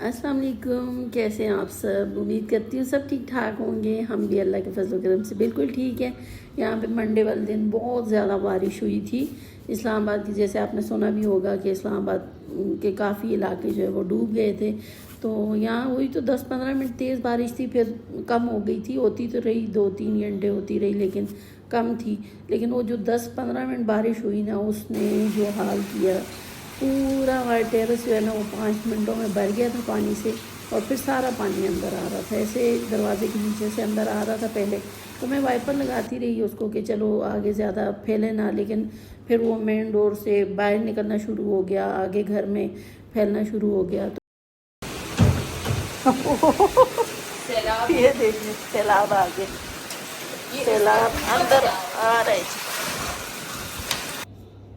अस्सलाम वालेकुम, कैसे हैं आप सब। उम्मीद करती हूँ सब ठीक ठाक होंगे। हम भी अल्लाह के फजल करम से बिल्कुल ठीक है। यहाँ पे मंडे वाले दिन बहुत ज़्यादा बारिश हुई थी इस्लामाबाद की। जैसे आपने सुना भी होगा कि इस्लामाबाद के काफ़ी इलाके जो है वो डूब गए थे। तो यहाँ हुई तो 10-15 मिनट तेज़ बारिश थी, फिर कम हो गई थी। होती तो रही 2-3 घंटे होती रही, लेकिन कम थी। लेकिन वो जो 10-15 मिनट बारिश हुई ना, उसने जो हाल किया, पूरा हमारा टेरेस जो है ना वो 5 मिनटों में भर गया था पानी से। और फिर सारा पानी अंदर आ रहा था, ऐसे दरवाजे के नीचे से अंदर आ रहा था पहले। तो मैं वाइपर लगाती रही उसको कि चलो आगे ज़्यादा फैले ना, लेकिन फिर वो मेन डोर से बाहर निकलना शुरू हो गया, आगे घर में फैलना शुरू हो गया। तो ये देखिए सैलाब आ गए, सैलाब अंदर आ रहे।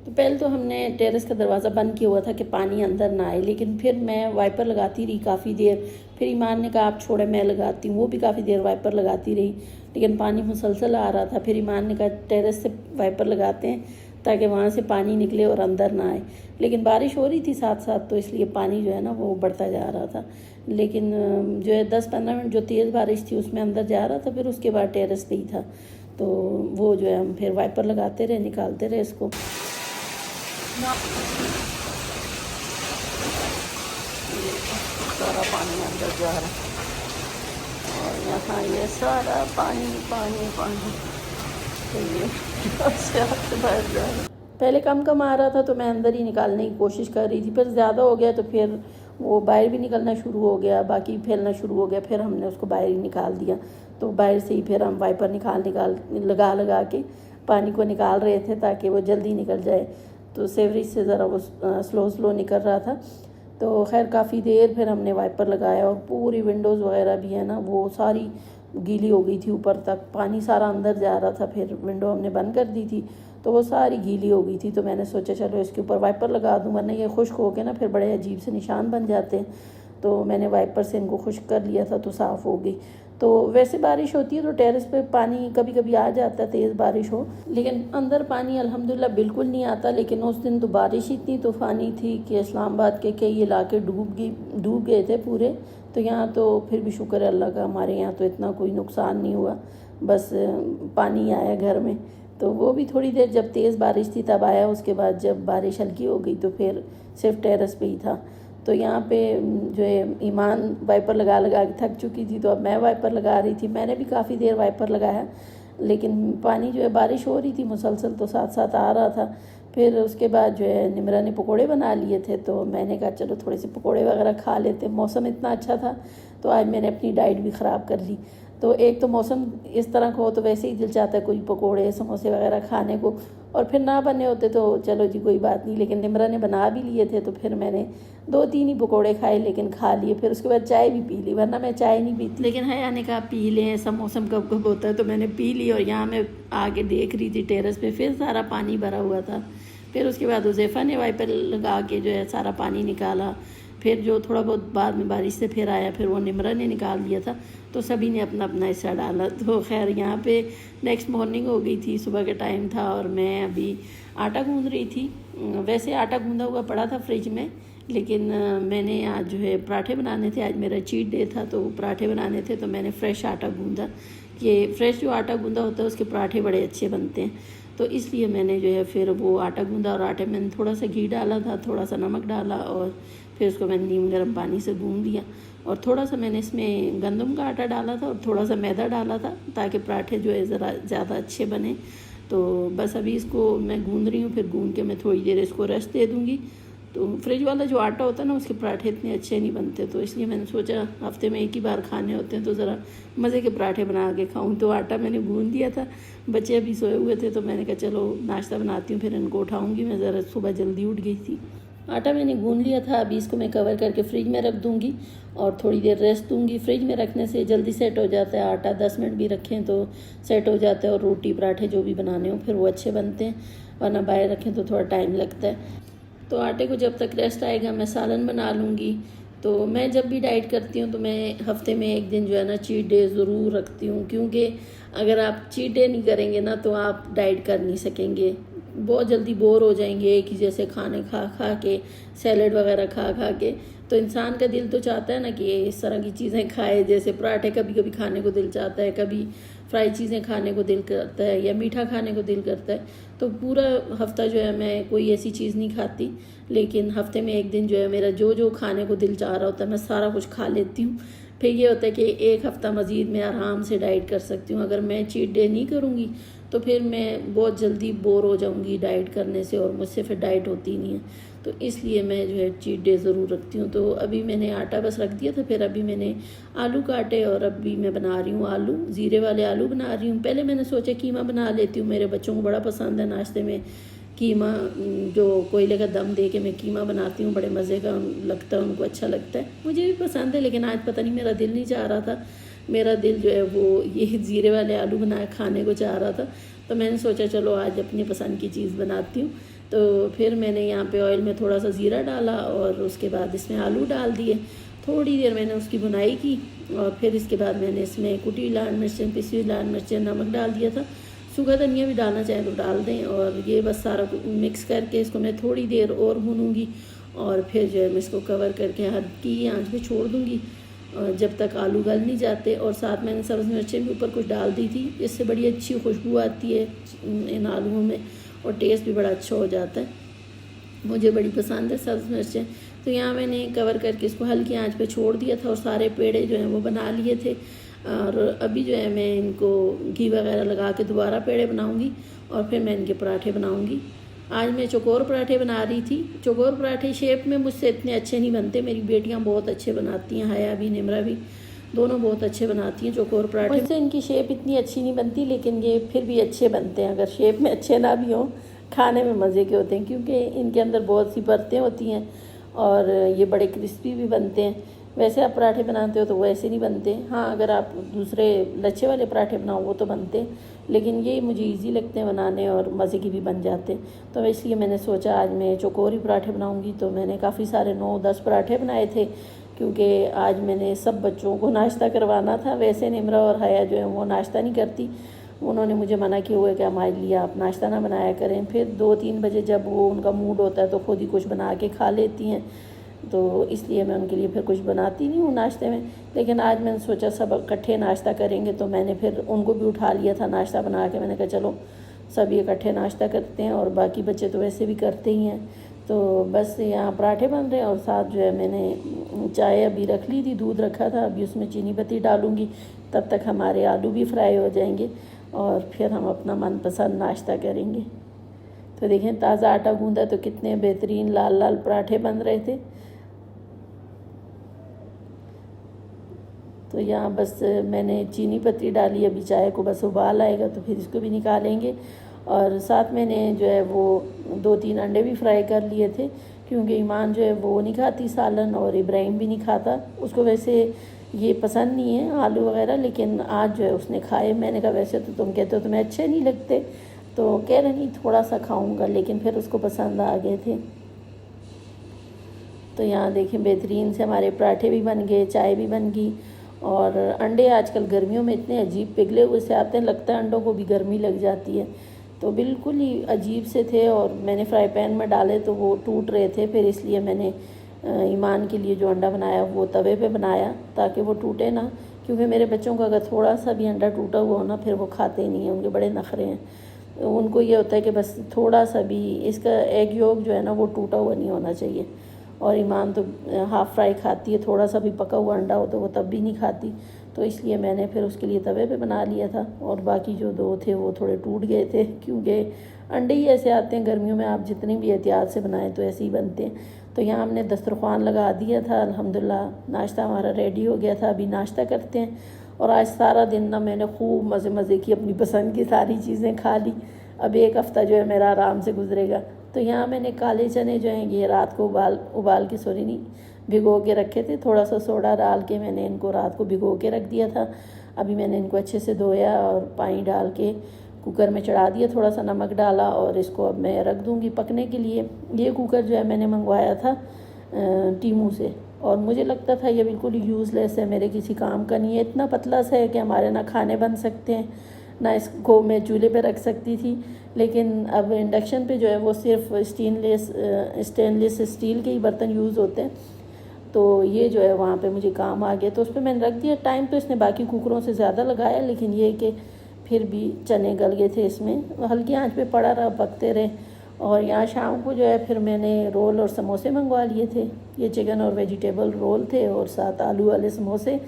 तो पहले तो हमने टेरेस का दरवाज़ा बंद किया हुआ था कि पानी अंदर ना आए, लेकिन फिर मैं वाइपर लगाती रही काफ़ी देर। फिर ईमान ने कहा आप छोड़े मैं लगाती हूँ, वो भी काफ़ी देर वाइपर लगाती रही, लेकिन पानी मुसलसल आ रहा था। फिर ईमान ने कहा टेरेस से वाइपर लगाते हैं ताकि वहाँ से पानी निकले और अंदर ना आए। लेकिन बारिश हो रही थी साथ साथ, तो इसलिए पानी जो है ना वो बढ़ता जा रहा था। लेकिन जो है 10-15 मिनट जो तेज़ बारिश थी उसमें अंदर जा रहा था, फिर उसके बाद टेरेस पे ही था। तो वो जो है हम फिर वाइपर लगाते रहे, निकालते रहे इसको। सारा पानी अंदर जा रहा है और यहाँ ये सारा पानी पानी पानी, तो ये से बाहर जा रहा है। पहले कम कम आ रहा था तो मैं अंदर ही निकालने की कोशिश कर रही थी, फिर ज़्यादा हो गया तो फिर वो बाहर भी निकलना शुरू हो गया, बाकी फैलना शुरू हो गया। फिर हमने उसको बाहर ही निकाल दिया। तो बाहर से ही फिर हम वाइपर निकाल लगा के पानी को निकाल रहे थे ताकि वो जल्दी निकल जाए। तो सेवरेज से ज़रा वो स्लो निकल रहा था। तो खैर काफ़ी देर फिर हमने वाइपर लगाया और पूरी विंडोज़ वगैरह भी है ना वो सारी गीली हो गई थी, ऊपर तक पानी सारा अंदर जा रहा था। फिर विंडो हमने बंद कर दी थी तो वो सारी गीली हो गई थी। तो मैंने सोचा चलो इसके ऊपर वाइपर लगा दूँ, वरना ये खुश्क हो के ना फिर बड़े अजीब से निशान बन जाते हैं। तो मैंने वाइपर से इनको खुश्क कर लिया था तो साफ़ हो गई। तो वैसे बारिश होती है तो टेरेस पे पानी कभी कभी आ जाता है, तेज़ बारिश हो, लेकिन अंदर पानी अल्हम्दुलिल्लाह बिल्कुल नहीं आता। लेकिन उस दिन तो बारिश इतनी तूफ़ानी थी कि इस्लामाबाद के कई इलाके डूब गए थे पूरे। तो यहाँ तो फिर भी शुक्र है अल्लाह का, हमारे यहाँ तो इतना कोई नुकसान नहीं हुआ, बस पानी आया घर में। तो वो भी थोड़ी देर जब तेज़ बारिश थी तब आया, उसके बाद जब बारिश हल्की हो गई तो फिर सिर्फ टेरेस पे ही था। तो यहाँ पे जो है ईमान वाइपर लगा लगा के थक चुकी थी, तो अब मैं वाइपर लगा रही थी। मैंने भी काफ़ी देर वाइपर लगाया, लेकिन पानी जो है बारिश हो रही थी मुसलसल तो साथ साथ आ रहा था। फिर उसके बाद जो है निमरा ने पकोड़े बना लिए थे, तो मैंने कहा चलो थोड़े से पकोड़े वगैरह खा लेते। मौसम इतना अच्छा था तो आज मैंने अपनी डाइट भी ख़राब कर ली। तो एक तो मौसम इस तरह का हो तो वैसे ही दिल चाहता है कोई पकोड़े समोसे वगैरह खाने को, और फिर ना बने होते तो चलो जी कोई बात नहीं। लेकिन निमरा ने बना भी लिए थे तो फिर मैंने 2-3 ही पकोड़े खाए, लेकिन खा लिए। फिर उसके बाद चाय भी पी ली, वरना मैं चाय नहीं पीती, लेकिन है आने का पी लें, ऐसा मौसम कब कब होता है। तो मैंने पी ली और यहाँ मैं आके देख रही थी टेरेस पे फिर सारा पानी भरा हुआ था। फिर उसके बाद उज़ैफ़ा ने वाइपर लगा के जो है सारा पानी निकाला। फिर जो थोड़ा बहुत बाद में बारिश से फिर आया, फिर वो निमरा ने निकाल दिया था। तो सभी ने अपना अपना हिस्सा डाला। तो खैर यहाँ पे नेक्स्ट मॉर्निंग हो गई थी, सुबह का टाइम था और मैं अभी आटा गूँध रही थी। वैसे आटा गूँधा हुआ पड़ा था फ्रिज में, लेकिन मैंने आज जो है पराठे बनाने थे, आज मेरा चीट डे था तो पराठे बनाने थे। तो मैंने फ़्रेश आटा गूँधा, कि फ़्रेश जो आटा गूँधा होता है उसके पराठे बड़े अच्छे बनते हैं। तो इसलिए मैंने जो है फिर वो आटा गूँधा और आटे में थोड़ा सा घी डाला था, थोड़ा सा नमक डाला और फिर उसको मैंने नीम गर्म पानी से गूँध दिया। और थोड़ा सा मैंने इसमें गंदम का आटा डाला था और थोड़ा सा मैदा डाला था ताकि पराठे जो है ज़रा ज़्यादा अच्छे बने। तो बस अभी इसको मैं गूँध रही हूँ, फिर गूँध के मैं थोड़ी देर इसको रेस्ट दे दूँगी। तो फ्रिज वाला जो आटा होता है ना उसके पराठे इतने अच्छे नहीं बनते, तो इसलिए मैंने सोचा हफ्ते में एक ही बार खाने होते हैं तो ज़रा मज़े के पराठे बना के खाऊं। तो आटा मैंने गूँध दिया था, बच्चे अभी सोए हुए थे तो मैंने कहा चलो नाश्ता बनाती हूँ, फिर इनको उठाऊँगी। मैं ज़रा सुबह जल्दी उठ गई थी। आटा मैंने गूँध लिया था, अभी इसको मैं कवर करके फ्रिज में रख दूँगी और थोड़ी देर रेस्ट दूँगी। फ्रिज में रखने से जल्दी सेट हो जाता है आटा, 10 मिनट भी रखें तो सेट हो जाता है और रोटी पराठे जो भी बनाने हो फिर वो अच्छे बनते हैं, वरना बाहर रखें तो थोड़ा टाइम लगता है। तो आटे को जब तक रेस्ट आएगा मैं सालन बना लूँगी। तो मैं जब भी डाइट करती हूँ तो मैं हफ्ते में एक दिन जो है ना चीट डे ज़रूर रखती हूँ, क्योंकि अगर आप चीट डे नहीं करेंगे ना तो आप डाइट कर नहीं सकेंगे। बहुत जल्दी बोर हो जाएंगे एक ही जैसे खाने खा खा के, सैलड वगैरह खा खा के। तो इंसान का दिल तो चाहता है ना कि इस तरह की चीज़ें खाए, जैसे पराठे कभी कभी खाने को दिल चाहता है, कभी फ्राई चीज़ें खाने को दिल करता है, या मीठा खाने को दिल करता है। तो पूरा हफ्ता जो है मैं कोई ऐसी चीज़ नहीं खाती, लेकिन हफ्ते में एक दिन जो है मेरा जो जो खाने को दिल चाह रहा होता है मैं सारा कुछ खा लेती हूँ। फिर ये होता है कि एक हफ़्ता मज़ीद मैं आराम से डाइट कर सकती हूँ। अगर मैं चीट डे नहीं करूँगी तो फिर मैं बहुत जल्दी बोर हो जाऊँगी डाइट करने से, और मुझसे फिर डाइट होती नहीं है। तो इसलिए मैं जो है चीट डे ज़रूर रखती हूँ। तो अभी मैंने आटा बस रख दिया था, फिर अभी मैंने आलू काटे और अभी मैं बना रही हूँ आलू, ज़ीरे वाले आलू बना रही हूँ। पहले मैंने सोचा कीमा बना लेती हूँ, मेरे बच्चों को बड़ा पसंद है नाश्ते में कीमा, जो कोयले का दम दे के मैं कीमा बनाती हूँ, बड़े मज़े का लगता है उनको, अच्छा लगता है, मुझे भी पसंद है। लेकिन आज पता नहीं मेरा दिल नहीं चाह रहा था, मेरा दिल जो है वो ये ज़ीरे वाले आलू बनाए खाने को चाह रहा था। तो मैंने सोचा चलो आज अपनी पसंद की चीज़ बनाती हूँ। तो फिर मैंने यहाँ पे ऑयल में थोड़ा सा ज़ीरा डाला और उसके बाद इसमें आलू डाल दिए, थोड़ी देर मैंने उसकी भुनाई की, और फिर इसके बाद मैंने इसमें कुटी लाल मिर्चें, पिसी हुई लाल मिर्चें, नमक डाल दिया था। सूखा धनिया भी डालना चाहें तो डाल दें, और ये बस सारा मिक्स करके इसको मैं थोड़ी देर और भूनूंगी, और फिर जो है मैं इसको कवर करके हल्की आंच पे छोड़ दूंगी जब तक आलू गल नहीं जाते। और साथ मैंने सब्ज़ मिर्चें भी ऊपर कुछ डाल दी थी, इससे बड़ी अच्छी खुशबू आती है इन आलूओं में, और टेस्ट भी बड़ा अच्छा हो जाता है। मुझे बड़ी पसंद है सब्ज़ मिर्चें। तो यहाँ मैंने कवर करके इसको हल्की आंच पे छोड़ दिया था, और सारे पेड़े जो हैं वो बना लिए थे। और अभी जो है मैं इनको घी वगैरह लगा के दोबारा पेड़े बनाऊंगी, और फिर मैं इनके पराठे बनाऊंगी। आज मैं चौकोर पराठे बना रही थी। चौकोर पराठे शेप में मुझसे इतने अच्छे नहीं बनते, मेरी बेटियां बहुत अच्छे बनाती हैं, हया भी निमरा भी, दोनों बहुत अच्छे बनाती हैं चौकोर पराठे। मुझसे इनकी शेप इतनी अच्छी नहीं बनती, लेकिन ये फिर भी अच्छे बनते हैं। अगर शेप में अच्छे ना भी हों, खाने में मज़े के होते हैं, क्योंकि इनके अंदर बहुत सी परतें होती हैं, और ये बड़े क्रिस्पी भी बनते हैं। वैसे आप पराठे बनाते हो तो वो ऐसे नहीं बनते। हाँ, अगर आप दूसरे लच्छे वाले पराठे बनाओ वो तो बनते हैं, लेकिन ये मुझे इजी लगते हैं बनाने, और मज़े की भी बन जाते हैं। तो इसलिए मैंने सोचा आज मैं चौकोरी पराठे बनाऊंगी। तो मैंने काफ़ी सारे 9-10 पराठे बनाए थे, क्योंकि आज मैंने सब बच्चों को नाश्ता करवाना था। वैसे निमरा और हया जो है वो नाश्ता नहीं करती, उन्होंने मुझे मना किया हुआ है कि हमारे लिए आप नाश्ता ना बनाया करें। फिर 2-3 बजे जब वो उनका मूड होता है तो खुद ही कुछ बना के खा लेती हैं, तो इसलिए मैं उनके लिए फिर कुछ बनाती नहीं हूँ नाश्ते में। लेकिन आज मैंने सोचा सब इकट्ठे नाश्ता करेंगे, तो मैंने फिर उनको भी उठा लिया था नाश्ता बना के। मैंने कहा चलो सब इकट्ठे नाश्ता करते हैं, और बाकी बच्चे तो वैसे भी करते ही हैं। तो बस यहाँ पराठे बन रहे हैं, और साथ जो है मैंने चाय अभी रख ली थी, दूध रखा था, अभी उसमें चीनी पत्ती डालूँगी। तब तक हमारे आलू भी फ्राई हो जाएंगे, और फिर हम अपना मनपसंद नाश्ता करेंगे। तो देखें ताज़ा आटा गूंदा तो कितने बेहतरीन लाल लाल पराठे बन रहे थे। तो यहाँ बस मैंने चीनी पत्ती डाली, अभी चाय को बस उबाल आएगा तो फिर इसको भी निकालेंगे। और साथ मैंने जो है वो 2-3 अंडे भी फ्राई कर लिए थे, क्योंकि ईमान जो है वो नहीं खाती सालन, और इब्राहिम भी नहीं खाता, उसको वैसे ये पसंद नहीं है आलू वगैरह, लेकिन आज जो है उसने खाए। मैंने कहा वैसे तो तुम कहते हो तुम्हें अच्छे नहीं लगते, तो कह रहे नहीं थोड़ा सा खाऊंगा, लेकिन फिर उसको पसंद आ गए थे। तो यहाँ देखें बेहतरीन से हमारे पराठे भी बन गए, चाय भी बन गई। और अंडे आजकल गर्मियों में इतने अजीब पिघले हुए से आते हैं, लगता है अंडों को भी गर्मी लग जाती है। तो बिल्कुल ही अजीब से थे, और मैंने फ्राई पैन में डाले तो वो टूट रहे थे। फिर इसलिए मैंने ईमान के लिए जो अंडा बनाया वो तवे पे बनाया, ताकि वो टूटे ना, क्योंकि मेरे बच्चों का अगर थोड़ा सा भी अंडा टूटा हुआ हो ना फिर वो खाते ही नहीं हैं, उनके बड़े नखरे हैं। उनको ये होता है कि बस थोड़ा सा भी इसका एग योग जो है ना वो टूटा हुआ नहीं होना चाहिए। और ईमान तो हाफ़ फ्राई खाती है, थोड़ा सा भी पका हुआ अंडा हो तो वो तब भी नहीं खाती। तो इसलिए मैंने फिर उसके लिए तवे पे बना लिया था, और बाकी जो 2 थे वो थोड़े टूट गए थे, क्योंकि अंडे ही ऐसे आते हैं गर्मियों में, आप जितनी भी एहतियात से बनाएं तो ऐसे ही बनते हैं। तो यहाँ हमने दस्तरखान लगा दिया था, अल्हम्दुलिल्लाह नाश्ता हमारा रेडी हो गया था। अभी नाश्ता करते हैं। और आज सारा दिन ना मैंने खूब मज़े मज़े की अपनी पसंद की सारी चीज़ें खा ली। अब एक हफ़्ता जो है मेरा आराम से गुजरेगा। तो यहाँ मैंने काले चने जो हैं ये रात को उबाल के सॉरी नहीं भिगो के रखे थे, थोड़ा सा सोडा डाल के मैंने इनको रात को भिगो के रख दिया था। अभी मैंने इनको अच्छे से धोया और पानी डाल के कुकर में चढ़ा दिया, थोड़ा सा नमक डाला, और इसको अब मैं रख दूँगी पकने के लिए। ये कुकर जो है मैंने मंगवाया था टीमू से, और मुझे लगता था ये बिल्कुल यूज़लेस है, मेरे किसी काम का नहीं है, इतना पतला सा है कि हमारे ना खाने बन सकते हैं ना इसको मैं चूल्हे पे रख सकती थी। लेकिन अब इंडक्शन पे जो है वो सिर्फ स्टेनलेस स्टील के ही बर्तन यूज़ होते हैं, तो ये जो है वहाँ पे मुझे काम आ गया, तो उस पर मैंने रख दिया। टाइम तो इसने बाकी कुकरों से ज़्यादा लगाया, लेकिन ये कि फिर भी चने गल गए थे इसमें, हल्की आंच पे पड़ा रहा, पकते रहे। और यहाँ शाम को जो है फिर मैंने रोल और समोसे मंगवा लिए थे। ये चिकन और वेजिटेबल रोल थे और साथ आलू वाले समोसे।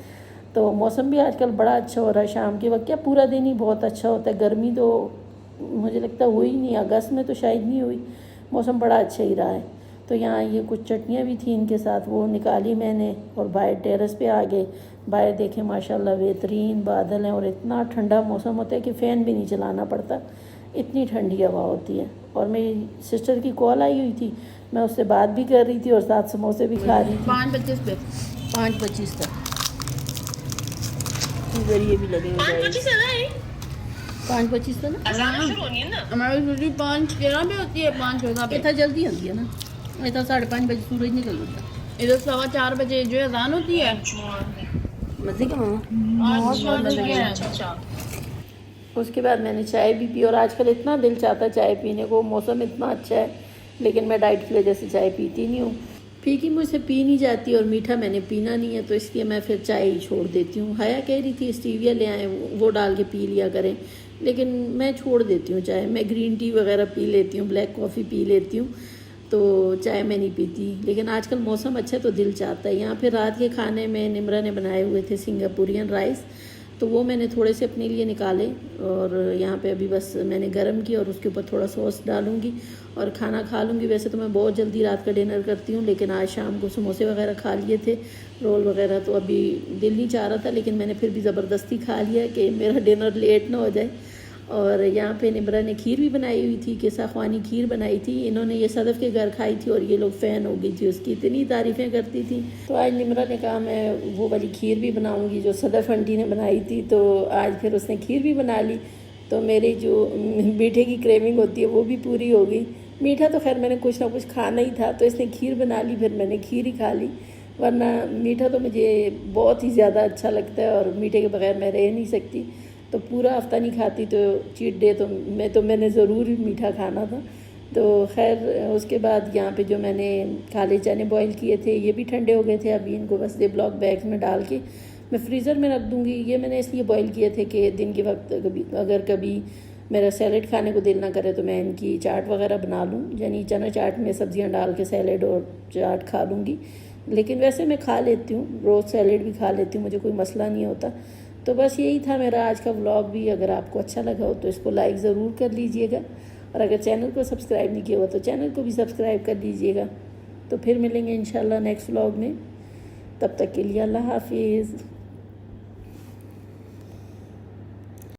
तो मौसम भी आजकल बड़ा अच्छा हो रहा है, शाम के वक्त क्या पूरा दिन ही बहुत अच्छा होता है। गर्मी तो मुझे लगता हुई नहीं, अगस्त में तो शायद नहीं हुई, मौसम बड़ा अच्छा ही रहा है। तो यहाँ ये कुछ चटनियाँ भी थी इनके साथ, वो निकाली मैंने और बाहर टेरेस पे आ गए। बाहर देखें माशाल्लाह बेहतरीन बादल हैं और इतना ठंडा मौसम होता है कि फ़ैन भी नहीं चलाना पड़ता, इतनी ठंडी हवा होती है। और मेरी सिस्टर की कॉल आई हुई थी, मैं उससे बात भी कर रही थी और साथ समोसे भी खा रही थी। 5:25 पे 5:25 तक इधर ये भी लगे हुए 5:25 तक ना हमारी छुट्टी 5:13 पे होती है, 5:14 पे इतना जल्दी होती है ना, इतना 5:30 बजे सूरज निकल जाता है। इधर 4:15 बजे जो अजान होती है। मज़े का बहुत मजे की। उसके बाद मैंने चाय भी पी और आजकल इतना दिल चाहता है चाय पीने को, मौसम इतना अच्छा है, लेकिन मैं डाइट की वजह से चाय पीती नहीं हूँ। फीकी मुझसे पी नहीं जाती और मीठा मैंने पीना नहीं है, तो इसलिए मैं फिर चाय ही छोड़ देती हूँ। हया कह रही थी स्टीविया ले आए, वो डाल के पी लिया करें, लेकिन मैं छोड़ देती हूँ चाय। मैं ग्रीन टी वगैरह पी लेती हूँ, ब्लैक कॉफ़ी पी लेती हूँ, तो चाय मैं नहीं पीती। लेकिन आजकल मौसम अच्छा है तो दिल चाहता है। यहाँ फिर रात के खाने में निमरा ने बनाए हुए थे सिंगापुरियन राइस, तो वो मैंने थोड़े से अपने लिए निकाले और यहाँ पे अभी बस मैंने गरम किया और उसके ऊपर थोड़ा सॉस डालूंगी और खाना खा लूँगी। वैसे तो मैं बहुत जल्दी रात का डिनर करती हूँ, लेकिन आज शाम को समोसे वगैरह खा लिए थे, रोल वगैरह, तो अभी दिल नहीं चाह रहा था, लेकिन मैंने फिर भी ज़बरदस्ती खा लिया कि मेरा डिनर लेट ना हो जाए। और यहाँ पे निमरा ने खीर भी बनाई हुई थी, किस्सा ख्वानी खीर बनाई थी। इन्होंने ये सदफ़ के घर खाई थी और ये लोग फ़ैन हो गई थी उसकी, इतनी तारीफ़ें करती थी। तो आज निमरा ने कहा मैं वो वाली खीर भी बनाऊंगी जो सदफ़ आंटी ने बनाई थी, तो आज फिर उसने खीर भी बना ली। तो मेरी जो मीठे की क्रेविंग होती है वो भी पूरी हो गई। मीठा तो खैर मैंने कुछ ना कुछ खाना ही था, तो इसने खीर बना ली, फिर मैंने खीर ही खा ली, वरना मीठा तो मुझे बहुत ही ज़्यादा अच्छा लगता है और मीठे के बगैर मैं रह नहीं सकती। तो पूरा हफ्ता नहीं खाती, तो चीट डे तो मैंने ज़रूर मीठा खाना था। तो खैर उसके बाद यहाँ पे जो मैंने काले चने बॉईल किए थे ये भी ठंडे हो गए थे। अभी इनको बस ब्लॉक बैग्स में डाल के मैं फ्रीज़र में रख दूँगी। ये मैंने इसलिए बॉईल किए थे कि दिन के वक्त कभी मेरा सैलेड खाने को दिल ना करे तो मैं इनकी चाट वगैरह बना लूँ, यानी चना चाट में सब्जियाँ डाल के सैलेड और चाट खा लूँगी। लेकिन वैसे मैं खा लेती हूँ, रोज़ सैलेड भी खा लेती हूँ, मुझे कोई मसला नहीं होता। तो बस यही था मेरा आज का व्लॉग भी। अगर आपको अच्छा लगा हो तो इसको लाइक ज़रूर कर लीजिएगा, और अगर चैनल को सब्सक्राइब नहीं किया हुआ तो चैनल को भी सब्सक्राइब कर लीजिएगा। तो फिर मिलेंगे इंशाल्लाह नेक्स्ट व्लॉग में, तब तक के लिए अल्लाह हाफिज़।